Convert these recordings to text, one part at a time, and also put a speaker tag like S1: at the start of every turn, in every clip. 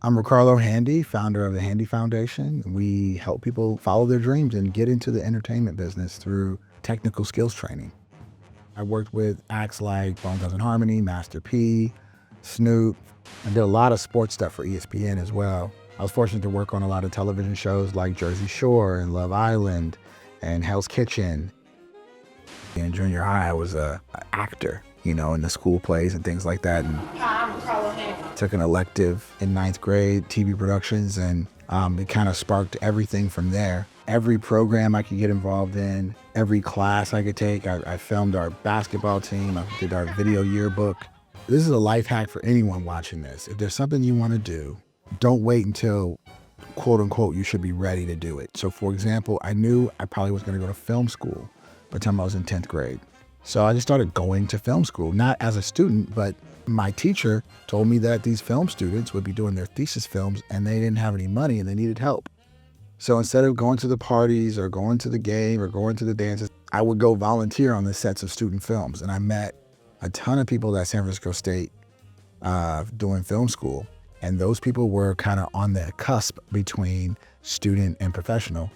S1: I'm Ri-Karlo Handy, founder of the Handy Foundation. We help people follow their dreams and get into the entertainment business through technical skills training. I worked with acts like Bone Thugs-n-Harmony, Master P, Snoop. I did a lot of sports stuff for ESPN as well. I was fortunate to work on a lot of television shows like Jersey Shore and Love Island and Hell's Kitchen. In junior high, I was an actor, in the school plays and things like that. And
S2: Hi, I'm Ri-Karlo Handy.
S1: took an elective in ninth grade, TV productions, and it kind of sparked everything from there. Every program I could get involved in, every class I could take. I filmed our basketball team, I did our video yearbook. This is a life hack for anyone watching this. If there's something you want to do, don't wait until, quote unquote, you should be ready to do it. So for example, I knew I probably was going to go to film school by the time I was in 10th grade. So I just started going to film school, not as a student, but my teacher told me that these film students would be doing their thesis films and they didn't have any money and they needed help. So instead of going to the parties or going to the game or going to the dances, I would go volunteer on the sets of student films. And I met a ton of people at San Francisco State doing film school. And those people were kind of on the cusp between student and professional.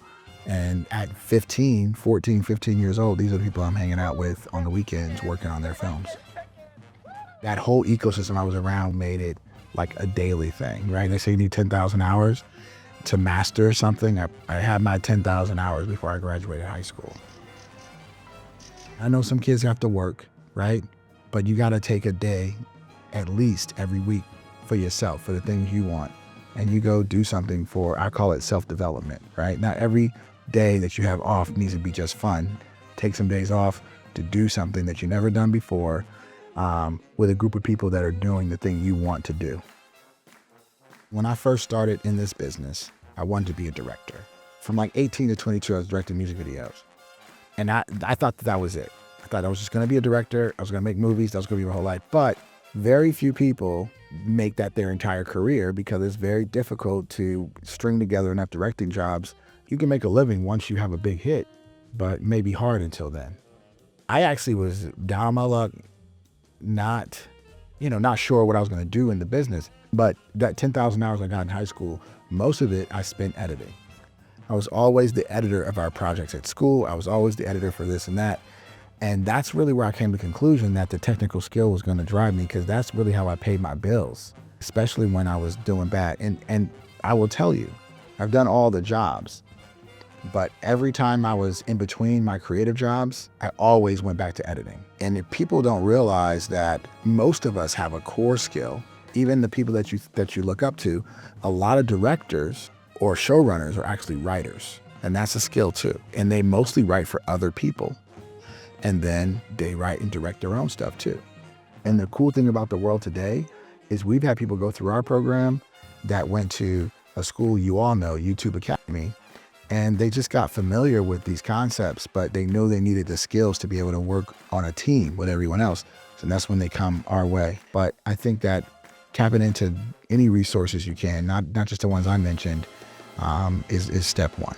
S1: And at 14, 15 years old, these are the people I'm hanging out with on the weekends working on their films. That whole ecosystem I was around made it like a daily thing, right? They say you need 10,000 hours to master something. I had my 10,000 hours before I graduated high school. I know some kids have to work, right? But you got to take a day at least every week for yourself, for the things you want. And you go do something for, I call it self-development, right? Not every day that you have off needs to be just fun. Take some days off to do something that you've never done before, with a group of people that are doing the thing you want to do. When I first started in this business, I wanted to be a director. From like 18 to 22, I was directing music videos. And I thought that was it. I thought I was just gonna be a director, I was gonna make movies, that was gonna be my whole life. But very few people make that their entire career because it's very difficult to string together enough directing jobs. You can make a living once you have a big hit, but it may be hard until then. I actually was down on my luck, not sure what I was going to do in the business, but that 10,000 hours I got in high school, most of it I spent editing. I was always the editor of our projects at school. I was always the editor for this and that. And that's really where I came to the conclusion that the technical skill was going to drive me, because that's really how I paid my bills, especially when I was doing bad. And I will tell you, I've done all the jobs, but every time I was in between my creative jobs, I always went back to editing. And if people don't realize that most of us have a core skill, even the people that you look up to, a lot of directors or showrunners are actually writers. And that's a skill too. And they mostly write for other people. And then they write and direct their own stuff too. And the cool thing about the world today is we've had people go through our program that went to a school you all know, YouTube Academy, and they just got familiar with these concepts, but they knew they needed the skills to be able to work on a team with everyone else. And that's when they come our way. But I think that tapping into any resources you can, not just the ones I mentioned, is step one.